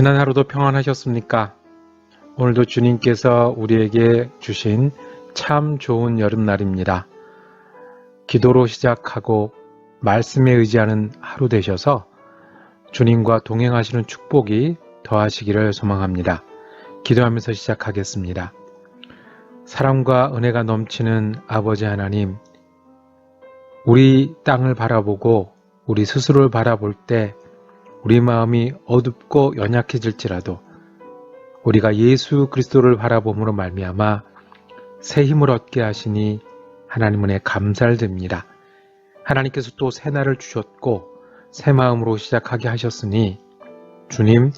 지난 하루도 평안하셨습니까? 오늘도 주님께서 우리에게 주신 참 좋은 여름날입니다. 기도로 시작하고 말씀에 의지하는 하루 되셔서 주님과 동행하시는 축복이 더하시기를 소망합니다. 기도하면서 시작하겠습니다. 사랑과 은혜가 넘치는 아버지 하나님, 우리 땅을 바라보고 우리 스스로를 바라볼 때 우리 마음이 어둡고 연약해질지라도 우리가 예수 그리스도를 바라봄으로 말미암아 새 힘을 얻게 하시니 하나님 은혜 감사를 드립니다. 하나님께서 또 새 날을 주셨고 새 마음으로 시작하게 하셨으니 주님,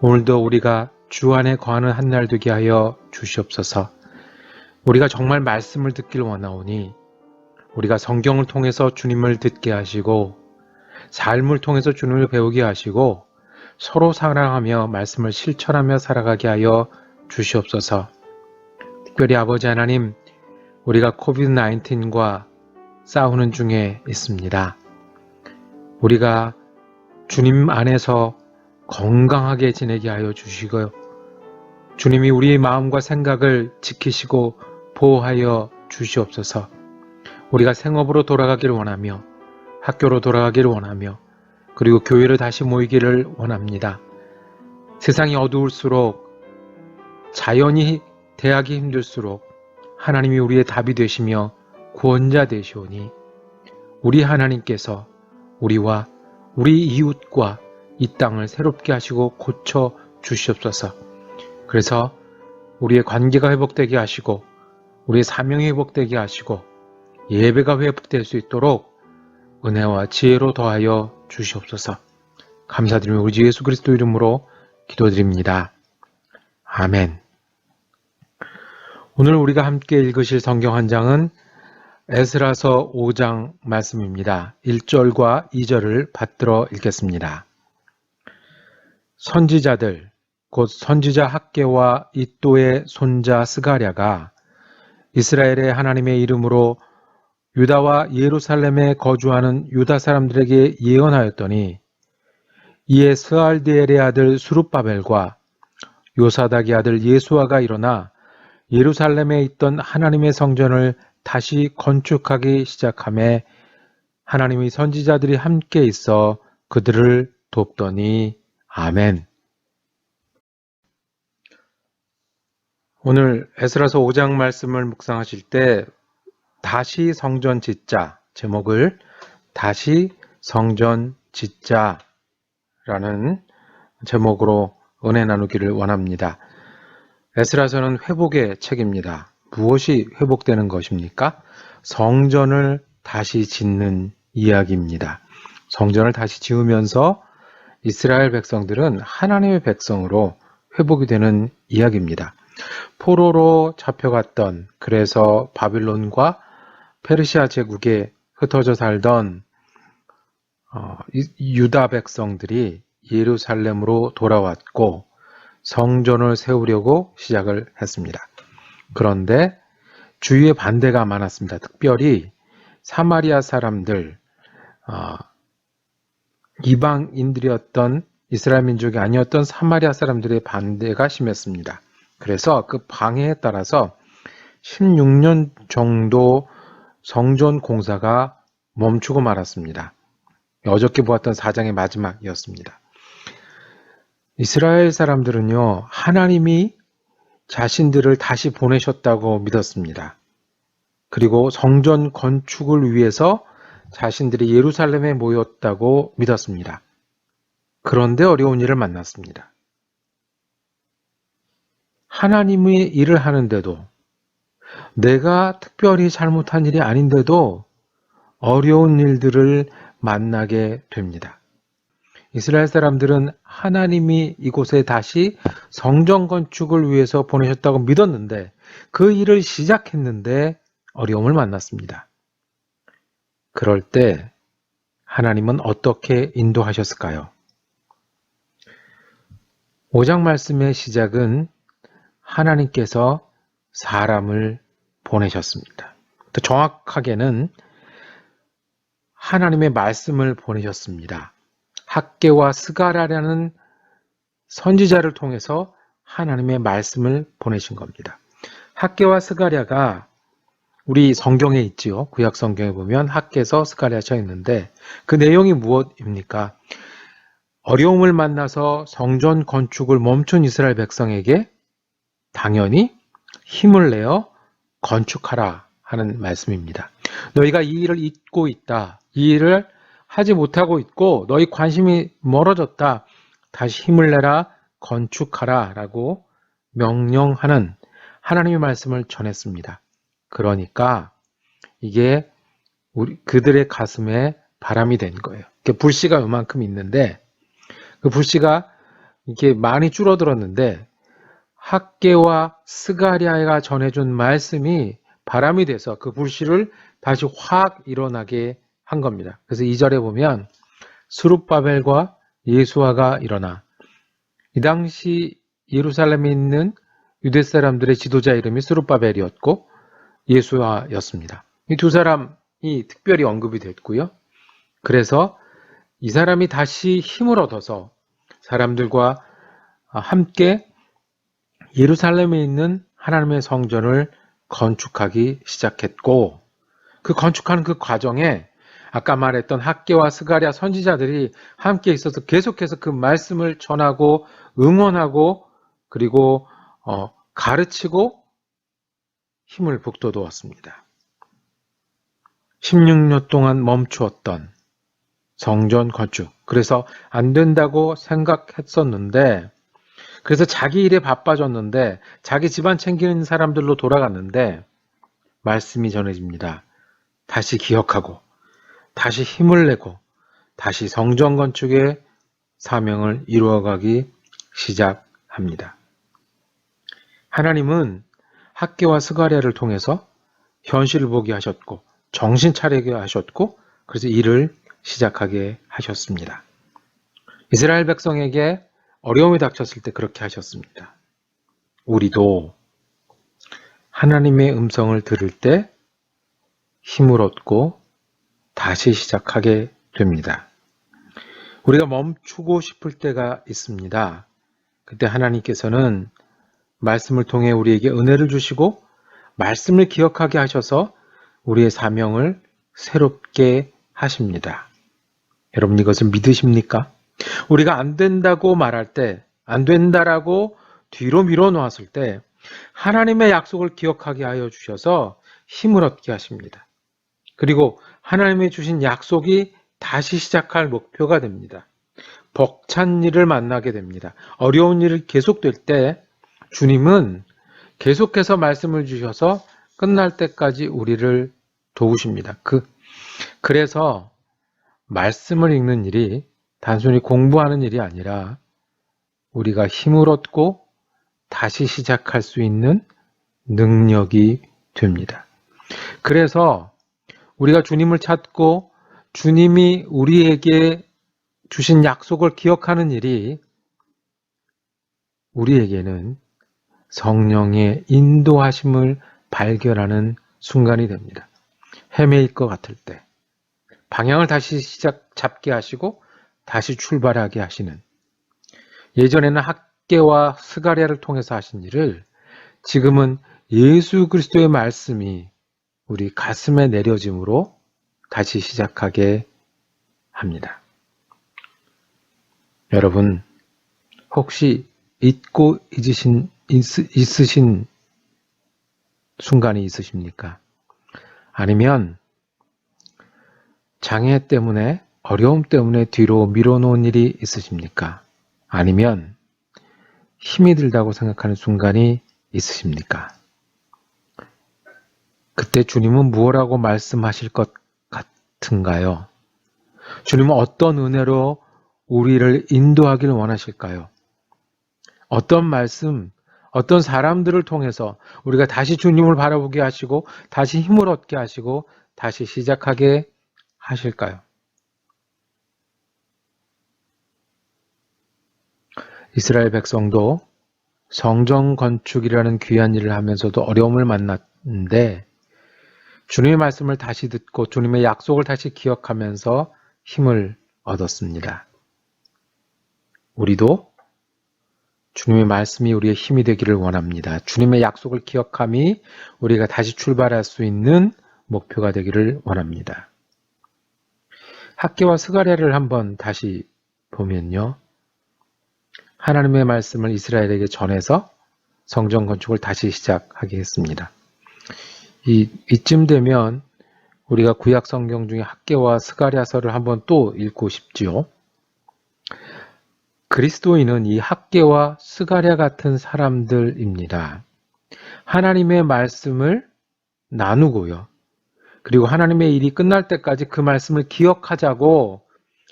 오늘도 우리가 주 안에 거하는 한 날 되게 하여 주시옵소서. 우리가 정말 말씀을 듣길 원하오니 우리가 성경을 통해서 주님을 듣게 하시고 삶을 통해서 주님을 배우게 하시고 서로 사랑하며 말씀을 실천하며 살아가게 하여 주시옵소서. 특별히 아버지 하나님, 우리가 코비드-19과 싸우는 중에 있습니다. 우리가 주님 안에서 건강하게 지내게 하여 주시고 주님이 우리의 마음과 생각을 지키시고 보호하여 주시옵소서. 우리가 생업으로 돌아가기를 원하며 학교로 돌아가기를 원하며 그리고 교회를 다시 모이기를 원합니다. 세상이 어두울수록 자연이 대하기 힘들수록 하나님이 우리의 답이 되시며 구원자 되시오니 우리 하나님께서 우리와 우리 이웃과 이 땅을 새롭게 하시고 고쳐 주시옵소서. 그래서 우리의 관계가 회복되게 하시고 우리의 사명이 회복되게 하시고 예배가 회복될 수 있도록 은혜와 지혜로 더하여 주시옵소서. 감사드리며 우리 주 예수 그리스도 이름으로 기도드립니다. 아멘. 오늘 우리가 함께 읽으실 성경 한 장은 에스라서 5장 말씀입니다. 1절과 2절을 받들어 읽겠습니다. 선지자들, 곧 선지자 학개와 이또의 손자 스가랴가 이스라엘의 하나님의 이름으로 유다와 예루살렘에 거주하는 유다 사람들에게 예언하였더니 이에 스알디엘의 아들 수룹바벨과 요사닥의 아들 예수아가 일어나 예루살렘에 있던 하나님의 성전을 다시 건축하기 시작하며 하나님의 선지자들이 함께 있어 그들을 돕더니 아멘. 오늘 에스라서 5장 말씀을 묵상하실 때 다시 성전 짓자 제목을 다시 성전 짓자라는 제목으로 은혜 나누기를 원합니다. 에스라서는 회복의 책입니다. 무엇이 회복되는 것입니까? 성전을 다시 짓는 이야기입니다. 성전을 다시 지으면서 이스라엘 백성들은 하나님의 백성으로 회복이 되는 이야기입니다. 포로로 잡혀갔던, 그래서 바빌론과 페르시아 제국에 흩어져 살던 유다 백성들이 예루살렘으로 돌아왔고 성전을 세우려고 시작을 했습니다. 그런데 주위에 반대가 많았습니다. 특별히 사마리아 사람들, 이방인들이었던 이스라엘 민족이 아니었던 사마리아 사람들의 반대가 심했습니다. 그래서 그 방해에 따라서 16년 정도 성전 공사가 멈추고 말았습니다. 어저께 보았던 4장의 마지막이었습니다. 이스라엘 사람들은요, 하나님이 자신들을 다시 보내셨다고 믿었습니다. 그리고 성전 건축을 위해서 자신들이 예루살렘에 모였다고 믿었습니다. 그런데 어려운 일을 만났습니다. 하나님의 일을 하는데도 내가 특별히 잘못한 일이 아닌데도 어려운 일들을 만나게 됩니다. 이스라엘 사람들은 하나님이 이곳에 다시 성전 건축을 위해서 보내셨다고 믿었는데 그 일을 시작했는데 어려움을 만났습니다. 그럴 때 하나님은 어떻게 인도하셨을까요? 5장 말씀의 시작은 하나님께서 사람을 보내셨습니다. 더 정확하게는 하나님의 말씀을 보내셨습니다. 학개와 스가랴라는 선지자를 통해서 하나님의 말씀을 보내신 겁니다. 학개와 스가랴가 우리 성경에 있지요. 구약 성경에 보면 학개서 스가랴 쳐 있는데 그 내용이 무엇입니까? 어려움을 만나서 성전 건축을 멈춘 이스라엘 백성에게 당연히 힘을 내어 건축하라 하는 말씀입니다. 너희가 이 일을 잊고 있다. 이 일을 하지 못하고 있고 너희 관심이 멀어졌다. 다시 힘을 내라 건축하라 라고 명령하는 하나님의 말씀을 전했습니다. 그러니까 이게 그들의 가슴에 바람이 된 거예요. 불씨가 요만큼 있는데 그 불씨가 이게 많이 줄어들었는데 학개와 스가랴가 전해준 말씀이 바람이 돼서 그 불씨를 다시 확 일어나게 한 겁니다. 그래서 2절에 보면 스룹바벨과 예수아가 일어나 이 당시 예루살렘에 있는 유대 사람들의 지도자 이름이 스룹바벨이었고 예수아였습니다. 이 두 사람이 특별히 언급이 됐고요. 그래서 이 사람이 다시 힘을 얻어서 사람들과 함께 예루살렘에 있는 하나님의 성전을 건축하기 시작했고 그 건축하는 그 과정에 아까 말했던 학개와 스가랴 선지자들이 함께 있어서 계속해서 그 말씀을 전하고 응원하고 그리고 가르치고 힘을 북돋웠습니다. 16년 동안 멈추었던 성전 건축. 그래서 안 된다고 생각했었는데 그래서 자기 일에 바빠졌는데 자기 집안 챙기는 사람들로 돌아갔는데 말씀이 전해집니다. 다시 기억하고 다시 힘을 내고 다시 성전 건축의 사명을 이루어가기 시작합니다. 하나님은 학개와 스가랴를 통해서 현실을 보게 하셨고 정신 차리게 하셨고 그래서 일을 시작하게 하셨습니다. 이스라엘 백성에게 어려움이 닥쳤을 때 그렇게 하셨습니다. 우리도 하나님의 음성을 들을 때 힘을 얻고 다시 시작하게 됩니다. 우리가 멈추고 싶을 때가 있습니다. 그때 하나님께서는 말씀을 통해 우리에게 은혜를 주시고 말씀을 기억하게 하셔서 우리의 사명을 새롭게 하십니다. 여러분 이것을 믿으십니까? 우리가 안 된다고 말할 때, 안 된다라고 뒤로 밀어놓았을 때 하나님의 약속을 기억하게 하여 주셔서 힘을 얻게 하십니다. 그리고 하나님이 주신 약속이 다시 시작할 목표가 됩니다. 벅찬 일을 만나게 됩니다. 어려운 일이 계속될 때 주님은 계속해서 말씀을 주셔서 끝날 때까지 우리를 도우십니다. 그래서 말씀을 읽는 일이 단순히 공부하는 일이 아니라 우리가 힘을 얻고 다시 시작할 수 있는 능력이 됩니다. 그래서 우리가 주님을 찾고 주님이 우리에게 주신 약속을 기억하는 일이 우리에게는 성령의 인도하심을 발견하는 순간이 됩니다. 헤매일 것 같을 때 방향을 다시 잡게 하시고 다시 출발하게 하시는 예전에는 학개와 스가랴를 통해서 하신 일을 지금은 예수 그리스도의 말씀이 우리 가슴에 내려짐으로 다시 시작하게 합니다. 여러분 혹시 잊고 있으신 순간이 있으십니까? 아니면 장애 때문에 어려움 때문에 뒤로 밀어놓은 일이 있으십니까? 아니면 힘이 들다고 생각하는 순간이 있으십니까? 그때 주님은 무엇라고 말씀하실 것 같은가요? 주님은 어떤 은혜로 우리를 인도하기를 원하실까요? 어떤 말씀, 어떤 사람들을 통해서 우리가 다시 주님을 바라보게 하시고 다시 힘을 얻게 하시고 다시 시작하게 하실까요? 이스라엘 백성도 성전 건축이라는 귀한 일을 하면서도 어려움을 만났는데 주님의 말씀을 다시 듣고 주님의 약속을 다시 기억하면서 힘을 얻었습니다. 우리도 주님의 말씀이 우리의 힘이 되기를 원합니다. 주님의 약속을 기억함이 우리가 다시 출발할 수 있는 목표가 되기를 원합니다. 학개와 스가랴를 한번 다시 보면요. 하나님의 말씀을 이스라엘에게 전해서 성전 건축을 다시 시작하게 했습니다. 이쯤 되면 우리가 구약 성경 중에 학개와 스가랴서를 한번 또 읽고 싶지요. 그리스도인은 이 학개와 스가랴 같은 사람들입니다. 하나님의 말씀을 나누고요. 그리고 하나님의 일이 끝날 때까지 그 말씀을 기억하자고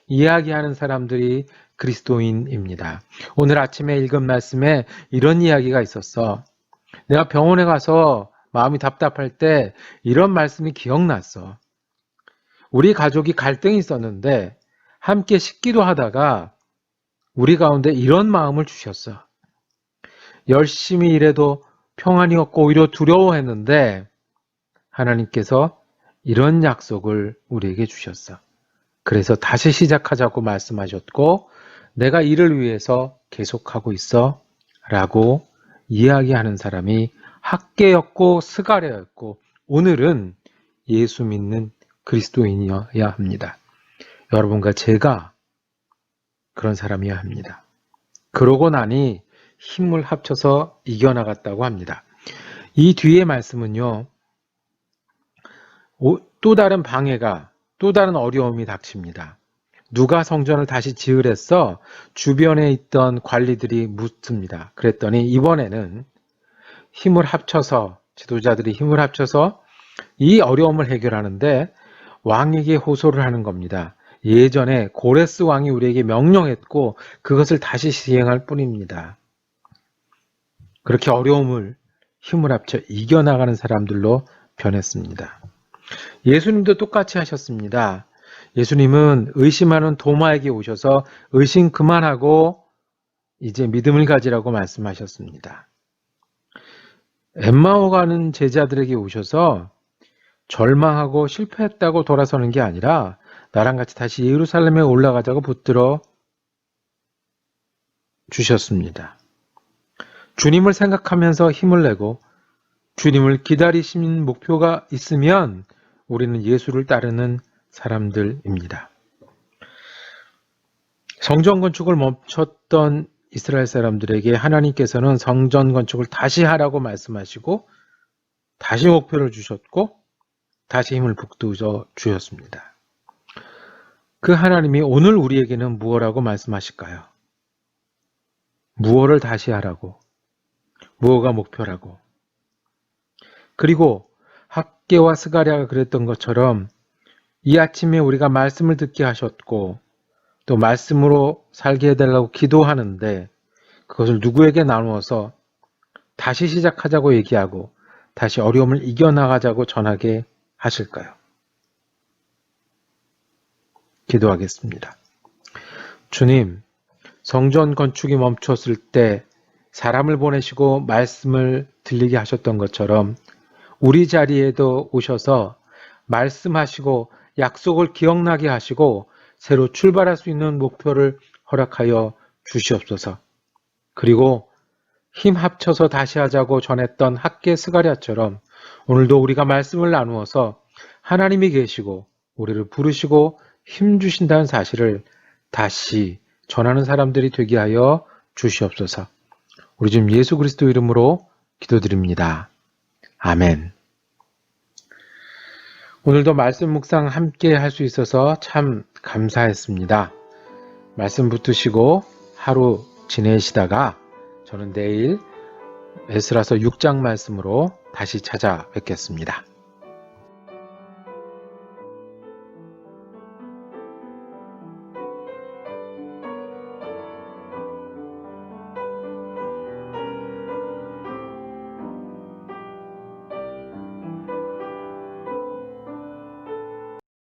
이야기하는 사람들이 그리스도인입니다. 오늘 아침에 읽은 말씀에 이런 이야기가 있었어. 내가 병원에 가서 마음이 답답할 때 이런 말씀이 기억났어. 우리 가족이 갈등이 있었는데 함께 식기도 하다가 우리 가운데 이런 마음을 주셨어. 열심히 일해도 평안이 없고 오히려 두려워했는데 하나님께서 이런 약속을 우리에게 주셨어. 그래서 다시 시작하자고 말씀하셨고 내가 이를 위해서 계속하고 있어 라고 이야기하는 사람이 학개였고 스가랴였고 오늘은 예수 믿는 그리스도인이어야 합니다. 여러분과 제가 그런 사람이어야 합니다. 그러고 나니 힘을 합쳐서 이겨나갔다고 합니다. 이 뒤의 말씀은요. 또 다른 방해가 또 다른 어려움이 닥칩니다. 누가 성전을 다시 지으랬어? 주변에 있던 관리들이 묻습니다. 그랬더니 이번에는 힘을 합쳐서 지도자들이 힘을 합쳐서 이 어려움을 해결하는데 왕에게 호소를 하는 겁니다. 예전에 고레스 왕이 우리에게 명령했고 그것을 다시 시행할 뿐입니다. 그렇게 어려움을 힘을 합쳐 이겨나가는 사람들로 변했습니다. 예수님도 똑같이 하셨습니다. 예수님은 의심하는 도마에게 오셔서 의심 그만하고 이제 믿음을 가지라고 말씀하셨습니다. 엠마오 가는 제자들에게 오셔서 절망하고 실패했다고 돌아서는 게 아니라 나랑 같이 다시 예루살렘에 올라가자고 붙들어 주셨습니다. 주님을 생각하면서 힘을 내고 주님을 기다리시는 목표가 있으면 우리는 예수를 따르는 사람들입니다. 성전 건축을 멈췄던 이스라엘 사람들에게 하나님께서는 성전 건축을 다시 하라고 말씀하시고 다시 목표를 주셨고 다시 힘을 북돋워 주셨습니다. 그 하나님이 오늘 우리에게는 무엇이라고 말씀하실까요? 무엇을 다시 하라고? 무엇가 목표라고? 그리고 학개와 스가랴가 그랬던 것처럼 이 아침에 우리가 말씀을 듣게 하셨고 또 말씀으로 살게 해달라고 기도하는데 그것을 누구에게 나누어서 다시 시작하자고 얘기하고 다시 어려움을 이겨나가자고 전하게 하실까요? 기도하겠습니다. 주님, 성전 건축이 멈췄을 때 사람을 보내시고 말씀을 들리게 하셨던 것처럼 우리 자리에도 오셔서 말씀하시고 약속을 기억나게 하시고 새로 출발할 수 있는 목표를 허락하여 주시옵소서. 그리고 힘 합쳐서 다시 하자고 전했던 학개 스가랴처럼 오늘도 우리가 말씀을 나누어서 하나님이 계시고 우리를 부르시고 힘 주신다는 사실을 다시 전하는 사람들이 되게 하여 주시옵소서. 우리 주님 예수 그리스도 이름으로 기도드립니다. 아멘. 오늘도 말씀 묵상 함께 할 수 있어서 참 감사했습니다. 말씀 붙드시고 하루 지내시다가 저는 내일 에스라서 6장 말씀으로 다시 찾아뵙겠습니다.